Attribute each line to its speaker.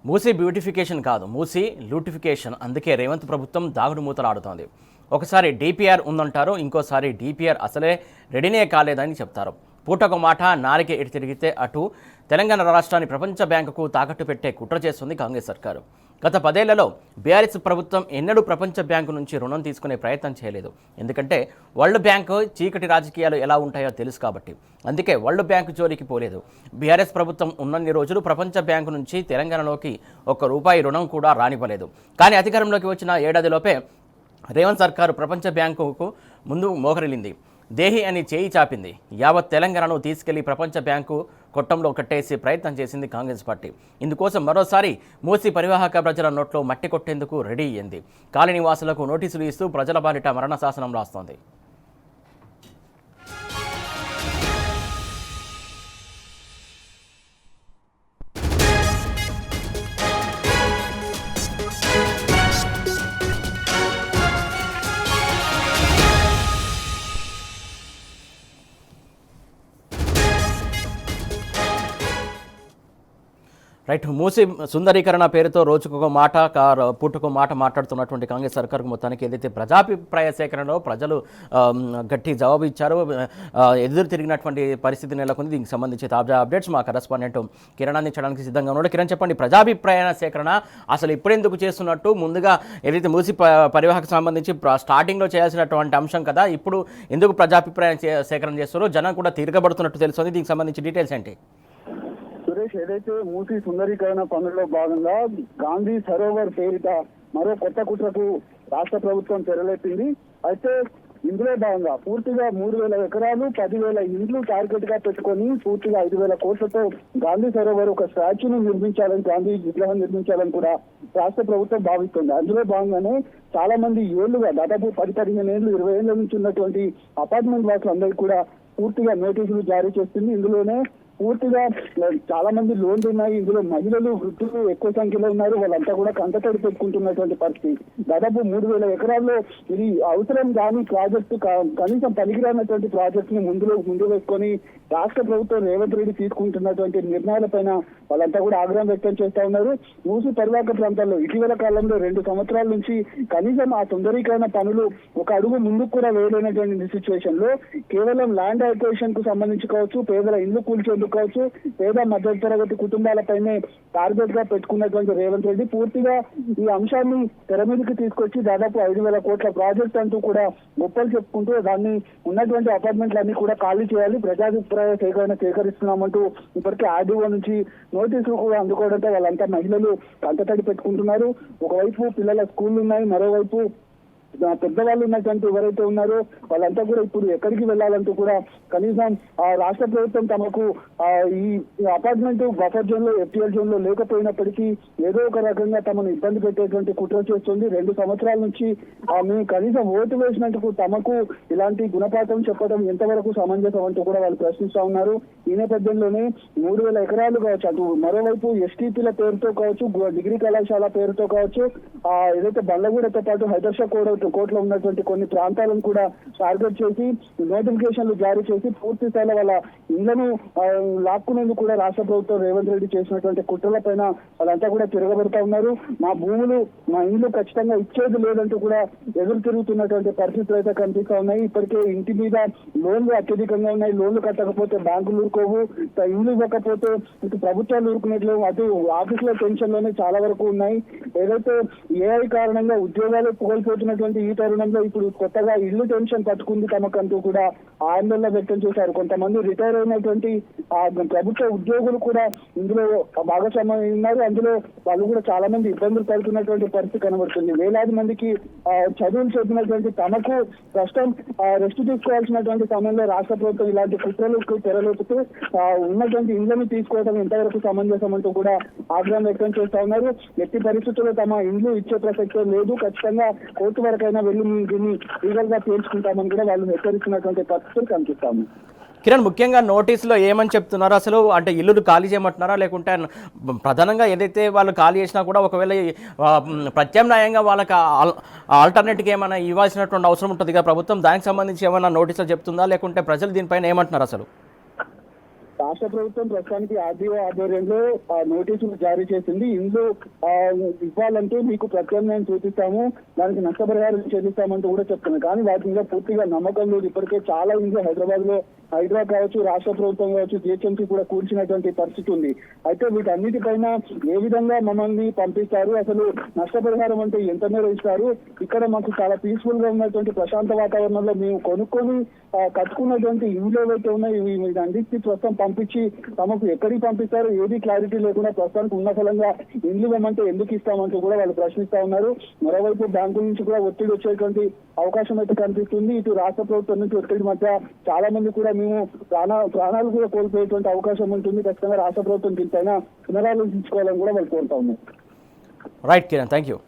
Speaker 1: Musi beautification కాదు, మూసీ లూటిఫికేషన్. అందుకే రేవంత్ ప్రభుత్వం దాగుడు మూతలాడుతోంది. ఒకసారి డిపిఆర్ ఉందంటారు, ఇంకోసారి డిపిఆర్ అసలే రెడీనే కాలేదని చెప్తారు. పూటకు మాట, నాలిక ఎటు తిరిగితే అటు తెలంగాణ రాష్ట్రాన్ని ప్రపంచ బ్యాంకుకు తాకట్టు పెట్టే కుట్ర చేస్తుంది కాంగ్రెస్ సర్కారు. గత 10 ఏళ్లలో బీఆర్ఎస్ ప్రభుత్వం ఎన్నడూ ప్రపంచ బ్యాంకు నుంచి రుణం తీసుకునే ప్రయత్నం చేయలేదు. ఎందుకంటే వరల్డ్ బ్యాంకు చీకటి రాజకీయాలు ఎలా ఉంటాయో తెలుసు కాబట్టి. అందుకే వరల్డ్ బ్యాంకు జోలికి పోలేదు. బీఆర్ఎస్ ప్రభుత్వం ఉన్నన్ని రోజులు ప్రపంచ బ్యాంకు నుంచి తెలంగాణలోకి ₹1 రుణం కూడా రానివ్వలేదు. కానీ అధికారంలోకి వచ్చిన ఏడాదిలోపే రేవంత్ సర్కారు ప్రపంచ బ్యాంకుకు ముందు మోకరిల్లింది. దేహి అని చేయి చాపింది. యావత్ తెలంగాణను తీసుకెళ్లి ప్రపంచ బ్యాంకు కొట్టంలో కట్టేసి ప్రయత్నం చేసింది కాంగ్రెస్ పార్టీ. ఇందుకోసం మరోసారి మూసి పరివాహక ప్రజల నోట్లో మట్టి కొట్టేందుకు రెడీ అయ్యింది. కాలనీ వాసులకు నోటీసులు ఇస్తూ ప్రజల బారిట మరణ శాసనం రాస్తోంది. రైట్, మూసి సుందరీకరణ పేరుతో రోజుకొక మాట, పూటకు మాట మాట్లాడుతున్నటువంటి కాంగ్రెస్ సర్కార్కు మొత్తానికి ఏదైతే ప్రజాభిప్రాయ సేకరణలో ప్రజలు గట్టి జవాబు ఇచ్చారో, ఎదురు తిరిగినటువంటి పరిస్థితి నెలకొంది. దీనికి సంబంధించి తాజా అప్డేట్స్ మా కరెస్పాండెంట్ కిరణ్ అందించడానికి సిద్ధంగా ఉన్నాడు. కిరణ్, చెప్పండి, ప్రజాభిప్రాయ సేకరణ అసలు ఇప్పుడెందుకు చేస్తున్నట్టు? ముందుగా ఏదైతే మూసి పరివాహకు సంబంధించి స్టార్టింగ్లో చేయాల్సినటువంటి అంశం కదా, ఇప్పుడు ఎందుకు ప్రజాభిప్రాయ సేకరణ చేస్తారో జనం కూడా తిరగబడుతున్నట్టు తెలుస్తుంది. దీనికి సంబంధించి డీటెయిల్స్ ఏంటి?
Speaker 2: సురేష్, ఏదైతే మూసీ సుందరీకరణ పనుల్లో భాగంగా గాంధీ సరోవర్ పేరిట మరో కొత్త కుట్రకు రాష్ట్ర ప్రభుత్వం తెరలేపింది. అయితే ఇందులో భాగంగా పూర్తిగా 3,000 ఎకరాలు, 10,000 ఇండ్లు టార్గెట్ గా పెట్టుకొని పూర్తిగా 5,000 కోట్లతో గాంధీ సరోవర్ ఒక స్టాచ్యూను నిర్మించాలని, గాంధీ విగ్రహం నిర్మించాలని కూడా రాష్ట్ర ప్రభుత్వం భావిస్తుంది. అందులో భాగంగానే చాలా మంది ఏళ్లుగా దాదాపు 10-15 ఏళ్లు 20 ఏళ్ల నుంచి ఉన్నటువంటి అపార్ట్మెంట్ వాసులందరికీ కూడా పూర్తిగా నోటీసులు జారీ చేస్తుంది. ఇందులోనే పూర్తిగా చాలా మంది లోన్లు ఉన్నాయి. ఇందులో మహిళలు, వృద్ధులు ఎక్కువ సంఖ్యలో ఉన్నారు. వాళ్ళంతా కూడా కంటతడి పెట్టుకుంటున్నటువంటి పరిస్థితి. దాదాపు 3,000 ఎకరాల్లో ఇది అవసరం కాని ప్రాజెక్టు, కనీసం పనికిరానటువంటి ప్రాజెక్ట్ ని ముందు వేసుకొని రాష్ట్ర ప్రభుత్వం రేవంత్ రెడ్డి తీసుకుంటున్నటువంటి నిర్ణయాలపైన వాళ్ళంతా కూడా ఆగ్రహం వ్యక్తం చేస్తా ఉన్నారు. మూసి పరివాహక ప్రాంతాల్లో ఇటీవల కాలంలో 2 సంవత్సరాల నుంచి కనీసం ఆ సుందరీకరణ పనులు ఒక అడుగు ముందుకు కూడా వేయలేనటువంటి సిచ్యువేషన్ లో కేవలం ల్యాండ్ అక్విజిషన్ కు సంబంధించి కావచ్చు, పేదల ఇల్లు కూల్చేందుకు కావచ్చు, పేద మధ్య తరగతి కుటుంబాలపైనే టార్గెట్ గా పెట్టుకున్నటువంటి రేవంత్ రెడ్డి పూర్తిగా ఈ అంశాన్ని తెర మీదకి తీసుకొచ్చి దాదాపు 5,000 కోట్ల ప్రాజెక్ట్ అంటూ కూడా గొప్పలు చెప్పుకుంటూ దాన్ని ఉన్నటువంటి అపార్ట్మెంట్లన్నీ కూడా ఖాళీ చేయాలి, ప్రజాభిప్రాయ సేకరిస్తున్నామంటూ ఇప్పటికే ఆర్డీఓ నుంచి నోటీసులు కూడా అందుకోవడంతో వాళ్ళంతా మహిళలు కంటతడి పెట్టుకుంటున్నారు. ఒకవైపు పిల్లల స్కూళ్ళు ఉన్నాయి, మరోవైపు పెద్దవాళ్ళు ఉన్నటువంటి ఎవరైతే ఉన్నారో వాళ్ళంతా కూడా ఇప్పుడు ఎక్కడికి వెళ్ళాలంటూ కూడా కనీసం ఆ రాష్ట్ర ప్రభుత్వం తమకు ఈ అపార్ట్మెంట్ బఫర్ జోన్ లో, ఎఫ్టీఎల్ జోన్ లో లేకపోయినప్పటికీ ఏదో ఒక రకంగా తమను ఇబ్బంది పెట్టేటువంటి కుట్ర చేస్తుంది. 2 సంవత్సరాల నుంచి మేము కనీసం ఓటు వేసినందుకు తమకు ఇలాంటి గుణపాఠం చెప్పడం ఎంతవరకు సమంజసం అంటూ కూడా వాళ్ళు ప్రశ్నిస్తా ఉన్నారు. ఈ నేపథ్యంలోనే 3,000 ఎకరాలు కావచ్చు, అటు మరోవైపు ఎస్టీపీల పేరుతో కావచ్చు, డిగ్రీ కళాశాల పేరుతో కావచ్చు, ఏదైతే బండ్లగూడతో పాటు హైదర్షా కోర్టులో ఉన్నటువంటి కొన్ని ప్రాంతాలను కూడా టార్గెట్ చేసి నోటిఫికేషన్లు జారీ చేసి పూర్తి స్థాయిలో వాళ్ళ ఇళ్లను లాక్కునేందుకు కూడా రాష్ట్ర ప్రభుత్వం రేవంత్ రెడ్డి చేసినటువంటి కుట్రలపైన వాళ్ళంతా కూడా తిరగబెడతా ఉన్నారు. మా భూములు, మా ఇల్లు ఖచ్చితంగా ఇచ్చేది లేదంటూ కూడా ఎదురు తిరుగుతున్నటువంటి పరిస్థితులు అయితే కనిపిస్తా ఉన్నాయి. ఇప్పటికే ఇంటి మీద లోన్లు అత్యధికంగా ఉన్నాయి. లోన్లు కట్టకపోతే బ్యాంకులు ఊరుకోవు, ఇల్లు ఇవ్వకపోతే ఇటు ప్రభుత్వాలు ఊరుకునేట్లు, అటు ఆఫీసుల టెన్షన్ లోనే చాలా వరకు ఉన్నాయి. ఏదైతే ఏఐ కారణంగా ఉద్యోగాలు కోల్పోతున్నటువంటి ఈ తరుణంలో ఇప్పుడు కొత్తగా ఇల్లు టెన్షన్ పట్టుకుంది తమకంటూ కూడా ఆందోళన వ్యక్తం చేశారు. కొంతమంది రిటైర్ అయినటువంటి ప్రభుత్వ ఉద్యోగులు కూడా ఇందులో భాగస్వామ్యం ఉన్నారు. అందులో వాళ్ళు కూడా చాలా మంది ఇబ్బందులు పడుతున్నటువంటి పరిస్థితి కనబడుతుంది. వేలాది మందికి చదువులు చెప్పినటువంటి తమకు ప్రస్తుతం రెస్ట్ తీసుకోవాల్సినటువంటి సమయంలో రాష్ట్ర ప్రభుత్వం ఇలాంటి కుట్రలకు తెరలేపుతూ ఉన్నటువంటి ఇండ్లను తీసుకోవడం ఎంతవరకు సమంజసం అంటూ కూడా ఆగ్రహం వ్యక్తం చేస్తా ఉన్నారు. ఎట్టి పరిస్థితుల్లో తమ ఇండ్లు ఇచ్చే ప్రసక్తే లేదు, ఖచ్చితంగా కోర్టు వరకైనా వెళ్ళి దీన్ని లీగల్ గా తేల్చుకుంటామని కూడా వాళ్ళు హెచ్చరిస్తున్నటువంటి పరిస్థితులు కనిపిస్తాము.
Speaker 1: కిరణ్, ముఖ్యంగా నోటీసులో ఏమని చెప్తున్నారు అసలు? అంటే ఇల్లులు ఖాళీ చేయమంటున్నారా, లేకుంటే ప్రధానంగా ఏదైతే వాళ్ళు ఖాళీ చేసినా కూడా ఒకవేళ ప్రత్యామ్నాయంగా వాళ్ళకి ఆల్టర్నేట్గా ఏమైనా ఇవ్వాల్సినటువంటి అవసరం ఉంటుంది కదా ప్రభుత్వం, దానికి సంబంధించి ఏమైనా నోటీసులు చెప్తుందా, లేకుంటే ప్రజలు దీనిపైన ఏమంటున్నారు అసలు?
Speaker 2: రాష్ట్ర ప్రభుత్వం ప్రస్తుతానికి ఆర్డీఓ ఆధ్వర్యంలో నోటీసులు జారీ చేసింది. ఇందులో ఇవ్వాలంటే మీకు ప్రత్యామ్నాయం చూపిస్తాము, దానికి నష్టపరిహారం చెల్లిస్తామంటూ కూడా చెప్తున్నారు. కానీ వాటి మీద పూర్తిగా నమ్మకం లేదు. ఇప్పటికే చాలా ఇంట్లో హైదరాబాద్ లో హైడ్రా కావచ్చు, రాష్ట్ర ప్రభుత్వం కావచ్చు, జిహెచ్ఎంసీ కూడా కూర్చున్నటువంటి పరిస్థితి ఉంది. అయితే వీటన్నిటిపైన ఏ విధంగా మమ్మల్ని పంపిస్తారు, అసలు నష్టపరిహారం అంటే ఎంత మేర ఇస్తారు, ఇక్కడ మాకు చాలా పీస్ఫుల్ గా ఉన్నటువంటి ప్రశాంత వాతావరణంలో మేము కొనుక్కొని కట్టుకున్నటువంటి ఇండ్లు ఏవైతే ఉన్నాయో వీటన్నిటికీ ప్రస్తుతం పంపించి తమకు ఎక్కడికి పంపిస్తారు ఏది క్లారిటీ లేకుండా ప్రస్తుతానికి ఉన్న ఫలంగా ఇండ్లు ఇవ్వమంటే ఎందుకు ఇస్తామంటూ కూడా వాళ్ళు ప్రశ్నిస్తా ఉన్నారు. మరోవైపు బ్యాంకుల నుంచి కూడా ఒత్తిడి వచ్చేటువంటి అవకాశం అయితే కనిపిస్తుంది. ఇటు రాష్ట్ర ప్రభుత్వం నుంచి ఒత్తిడి మధ్య చాలా మంది కూడా మేము ప్రాణాలు కూడా కోల్పోయేటువంటి అవకాశం ఉంటుంది. ఖచ్చితంగా రాష్ట్ర ప్రభుత్వం దీనిపైన పునరాలోచించుకోవాలని కూడా వాళ్ళు కోరుతా ఉన్నారు.
Speaker 1: Right Kiran, thank you.